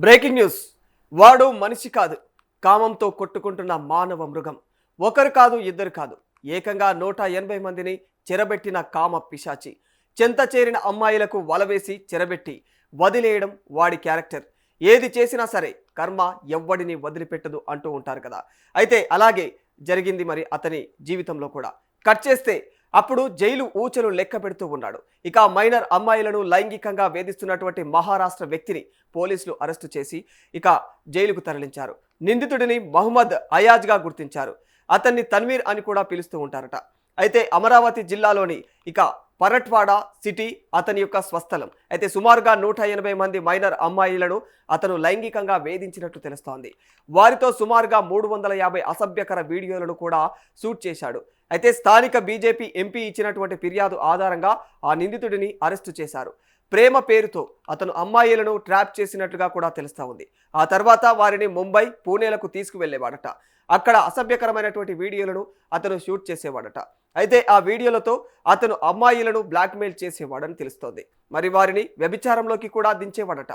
Breaking news. వాడు మనిషి కాదు, కామంతో కొట్టుకుంటున్న మానవ మృగం. ఒకరు కాదు, ఇద్దరు కాదు, ఏకంగా 180 మందిని చెరబెట్టిన కామ పిశాచి. చెంత చేరిన అమ్మాయిలకు వలవేసి చెరబెట్టి వదిలేయడం వాడి క్యారెక్టర్. ఏది చేసినా సరే కర్మ ఎవ్వడిని వదిలిపెట్టదు అంటూ ఉంటారు కదా. అయితే అలాగే జరిగింది మరి అతని జీవితంలో కూడా. కట్ చేస్తే అప్పుడు జైలు ఊచలు లెక్క పెడుతూ ఉన్నాడు. ఇక మైనర్ అమ్మాయిలను లైంగికంగా వేధిస్తున్నటువంటి మహారాష్ట్ర వ్యక్తిని పోలీసులు అరెస్టు చేసి ఇక జైలుకు తరలించారు. నిందితుడిని మహమ్మద్ అయాజ్గా గుర్తించారు. అతన్ని తన్వీర్ అని కూడా పిలుస్తూ ఉంటారట. అయితే అమరావతి జిల్లాలోని ఇక పరట్వాడ సిటీ అతని యొక్క స్వస్థలం. అయితే సుమారుగా 180 మంది మైనర్ అమ్మాయిలను అతను లైంగికంగా వేధించినట్టు తెలుస్తోంది. వారితో సుమారుగా 350 అసభ్యకర వీడియోలను కూడా షూట్ చేశాడు. అయితే స్థానిక బీజేపీ ఎంపీ ఇచ్చినటువంటి ఫిర్యాదు ఆధారంగా ఆ నిందితుడిని అరెస్టు చేశారు. ప్రేమ పేరుతో అతను అమ్మాయిలను ట్రాప్ చేసినట్లుగా కూడా తెలుస్తా ఉంది. ఆ తర్వాత వారిని ముంబై, పూణేలకు తీసుకువెళ్లేవాడట. అక్కడ అసభ్యకరమైనటువంటి వీడియోలను అతను షూట్ చేసేవాడట. అయితే ఆ వీడియోలతో అతను అమ్మాయిలను బ్లాక్మెయిల్ చేసేవాడని తెలుస్తోంది. మరి వారిని వ్యభిచారంలోకి కూడా దించేవాడట.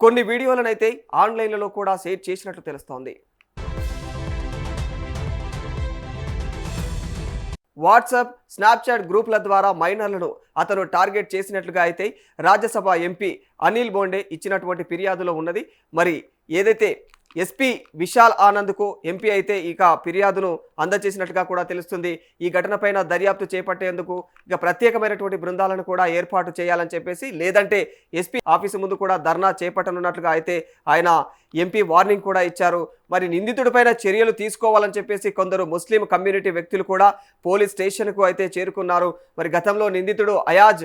కొన్ని వీడియోలనైతే ఆన్లైన్లలో కూడా షేర్ చేసినట్లు తెలుస్తోంది. వాట్సాప్, స్నాప్చాట్ గ్రూపుల ద్వారా మైనర్లను అతను టార్గెట్ చేసినట్లుగా అయితే రాజ్యసభ ఎంపీ అనిల్ బోండే ఇచ్చినటువంటి ఫిర్యాదులో ఉన్నది. మరి ఏదైతే ఎస్పీ విశాల్ ఆనంద్కు ఎంపీ అయితే ఇక ఫిర్యాదును అందజేసినట్టుగా కూడా తెలుస్తుంది. ఈ ఘటనపైన దర్యాప్తు చేపట్టేందుకు ఇక ప్రత్యేకమైనటువంటి బృందాలను కూడా ఏర్పాటు చేయాలని చెప్పేసి, లేదంటే ఎస్పీ ఆఫీసు ముందు కూడా ధర్నా చేపట్టనున్నట్లుగా అయితే ఆయన ఎంపీ వార్నింగ్ కూడా ఇచ్చారు. మరి నిందితుడిపైన చర్యలు తీసుకోవాలని చెప్పేసి కొందరు ముస్లిం కమ్యూనిటీ వ్యక్తులు కూడా పోలీస్ స్టేషన్కు అయితే చేరుకున్నారు. మరి గతంలో నిందితుడు అయాజ్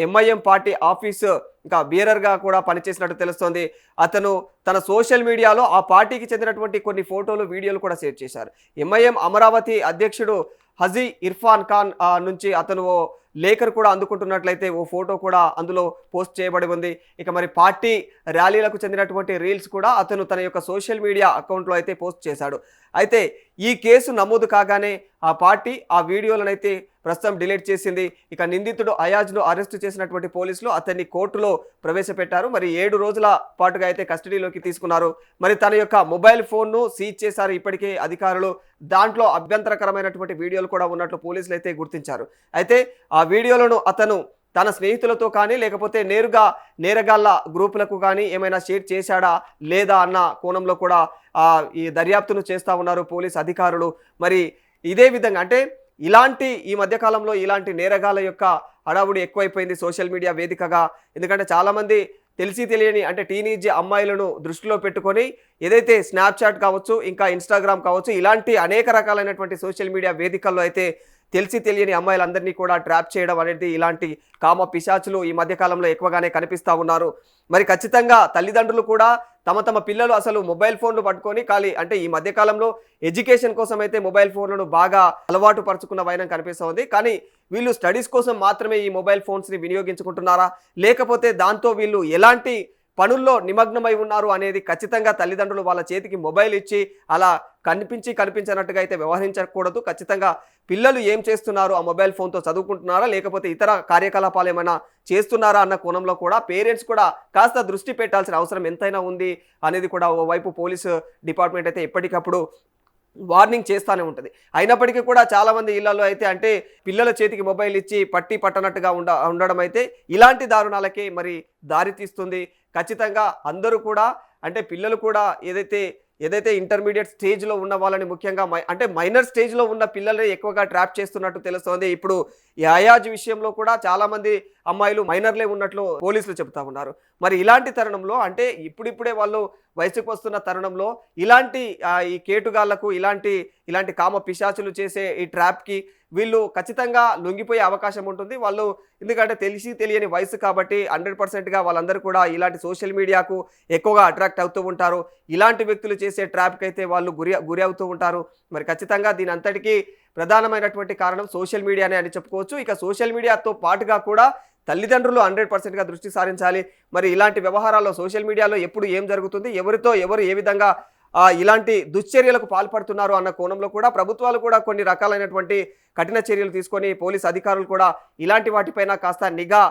ఎంఐఎం పార్టీ ఆఫీసు ఇంకా బీరర్గా కూడా పనిచేసినట్టు తెలుస్తోంది. అతను తన సోషల్ మీడియాలో ఆ పార్టీకి చెందినటువంటి కొన్ని ఫోటోలు, వీడియోలు కూడా షేర్ చేశారు. ఎంఐఎం అమరావతి అధ్యక్షుడు హజీ ఇర్ఫాన్ ఖాన్ నుంచి అతను ఓ లేఖను కూడా అందుకుంటున్నట్లయితే ఓ ఫోటో కూడా అందులో పోస్ట్ చేయబడి ఉంది. ఇక మరి పార్టీ ర్యాలీలకు చెందినటువంటి రీల్స్ కూడా అతను తన యొక్క సోషల్ మీడియా అకౌంట్లో అయితే పోస్ట్ చేశాడు. అయితే ఈ కేసు నమోదు కాగానే ఆ పార్టీ ఆ వీడియోలను అయితే ప్రస్తుతం డిలీట్ చేసింది. ఇక నిందితుడు అయాజ్ను అరెస్టు చేసినటువంటి పోలీసులు అతన్ని కోర్టులో ప్రవేశపెట్టారు. మరి 7 రోజుల పాటుగా అయితే కస్టడీలోకి తీసుకున్నారు. మరి తన యొక్క మొబైల్ ఫోన్ను సీజ్ చేశారు ఇప్పటికే అధికారులు. దాంట్లో అభ్యంతరకరమైనటువంటి వీడియోలు కూడా ఉన్నట్లు పోలీసులు అయితే గుర్తించారు. అయితే ఆ వీడియోలను అతను తన స్నేహితులతో కానీ లేకపోతే నేరుగా నేరగాళ్ల గ్రూపులకు కానీ ఏమైనా షేర్ చేశాడా లేదా అన్న కోణంలో కూడా ఈ దర్యాప్తును చేస్తూ ఉన్నారు పోలీస్ అధికారులు. మరి ఇదే విధంగా అంటే ఈ మధ్యకాలంలో ఇలాంటి నేరగాళ్ల యొక్క హడావుడి ఎక్కువైపోయింది సోషల్ మీడియా వేదికగా. ఎందుకంటే చాలామంది తెలిసి తెలియని అంటే టీనేజ్ అమ్మాయిలను దృష్టిలో పెట్టుకొని ఏదైతే స్నాప్చాట్ కావచ్చు, ఇంకా ఇన్స్టాగ్రామ్ కావచ్చు, ఇలాంటి అనేక రకాలైనటువంటి సోషల్ మీడియా వేదికల్లో అయితే తెలిసి తెలియని అమ్మాయిలందరినీ కూడా ట్రాప్ చేయడం అనేది ఇలాంటి కామ పిశాచులు ఈ మధ్యకాలంలో ఎక్కువగానే కనిపిస్తూ ఉన్నారు. మరి ఖచ్చితంగా తల్లిదండ్రులు కూడా తమ పిల్లలు అసలు మొబైల్ ఫోన్లు పట్టుకొని అంటే ఈ మధ్యకాలంలో ఎడ్యుకేషన్ కోసం అయితే మొబైల్ ఫోన్లను బాగా అలవాటు పరుచుకున్న వైనం కనిపిస్తూ ఉంది. కానీ వీళ్ళు స్టడీస్ కోసం మాత్రమే ఈ మొబైల్ ఫోన్స్ని వినియోగించుకుంటున్నారా, లేకపోతే దాంతో వీళ్ళు ఎలాంటి పనుల్లో నిమగ్నమై ఉన్నారు అనేది ఖచ్చితంగా తల్లిదండ్రులు వాళ్ళ చేతికి మొబైల్ ఇచ్చి అలా కనిపించినట్టుగా అయితే వ్యవహరించకూడదు. ఖచ్చితంగా పిల్లలు ఏం చేస్తున్నారు, ఆ మొబైల్ ఫోన్తో చదువుకుంటున్నారా లేకపోతే ఇతర కార్యకలాపాలు ఏమైనా చేస్తున్నారా అన్న కోణంలో కూడా పేరెంట్స్ కూడా కాస్త దృష్టి పెట్టాల్సిన అవసరం ఎంతైనా ఉంది అనేది కూడా ఓవైపు పోలీసు డిపార్ట్మెంట్ అయితే ఎప్పటికప్పుడు వార్నింగ్ చేస్తూనే ఉంటుంది. అయినప్పటికీ కూడా చాలామంది ఇళ్లలో అయితే అంటే పిల్లల చేతికి మొబైల్ ఇచ్చి పట్టనట్టుగా ఉండడం అయితే ఇలాంటి దారుణాలకే మరి దారి తీస్తుంది. ఖచ్చితంగా అందరూ కూడా అంటే పిల్లలు కూడా ఏదైతే ఇంటర్మీడియట్ స్టేజ్లో ఉన్న వాళ్ళని ముఖ్యంగా అంటే మైనర్ స్టేజ్లో ఉన్న పిల్లల్ని ఎక్కువగా ట్రాప్ చేస్తున్నట్టు తెలుస్తోంది. ఇప్పుడు ఈ అయాజ్ విషయంలో కూడా చాలామంది అమ్మాయిలు మైనర్లే ఉన్నట్లు పోలీసులు చెబుతా ఉన్నారు. మరి ఇలాంటి తరుణంలో అంటే ఇప్పుడిప్పుడే వాళ్ళు వయసుకు వస్తున్న తరుణంలో ఇలాంటి ఈ కేటుగాళ్లకు ఇలాంటి కామ పిశాచులు చేసే ఈ ట్రాప్కి వీళ్ళు ఖచ్చితంగా లొంగిపోయే అవకాశం ఉంటుంది. వాళ్ళు ఎందుకంటే తెలిసి తెలియని వయసు కాబట్టి 100%గా వాళ్ళందరూ కూడా ఇలాంటి సోషల్ మీడియాకు ఎక్కువగా అట్రాక్ట్ అవుతూ ఉంటారు. ఇలాంటి వ్యక్తులు చేసే ట్రాప్కి అయితే వాళ్ళు గురి అవుతూ ఉంటారు. మరి ఖచ్చితంగా దీని అంతటికీ ప్రధానమైనటువంటి కారణం సోషల్ మీడియానే అని చెప్పుకోవచ్చు. ఇక సోషల్ మీడియాతో పాటుగా కూడా తల్లిదండ్రులు 100%గా దృష్టి సారించాలి. మరి ఇలాంటి వ్యవహారాల్లో సోషల్ మీడియాలో ఎప్పుడు ఏం జరుగుతుంది, ఎవరితో ఎవరు ఏ విధంగా ఇలాంటి దుశ్చర్యలకు పాల్పడుతున్నారు అన్న కోణంలో కూడా ప్రభుత్వాలు కూడా కొన్ని రకాలైనటువంటి కఠిన చర్యలు తీసుకొని పోలీస్ అధికారులు కూడా ఇలాంటి వాటిపైన కాస్త నిఘా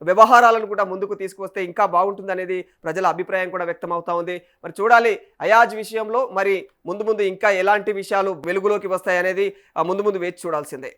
వ్యవహారాలను కూడా ముందుకు తీసుకువస్తే ఇంకా బాగుంటుంది అనేది ప్రజల అభిప్రాయం కూడా వ్యక్తం అవుతా ఉంది. మరి చూడాలి అయాజ్ విషయంలో మరి ముందు ముందు ఇంకా ఎలాంటి విషయాలు వెలుగులోకి వస్తాయి అనేది ముందు ముందు వేచి చూడాల్సిందే.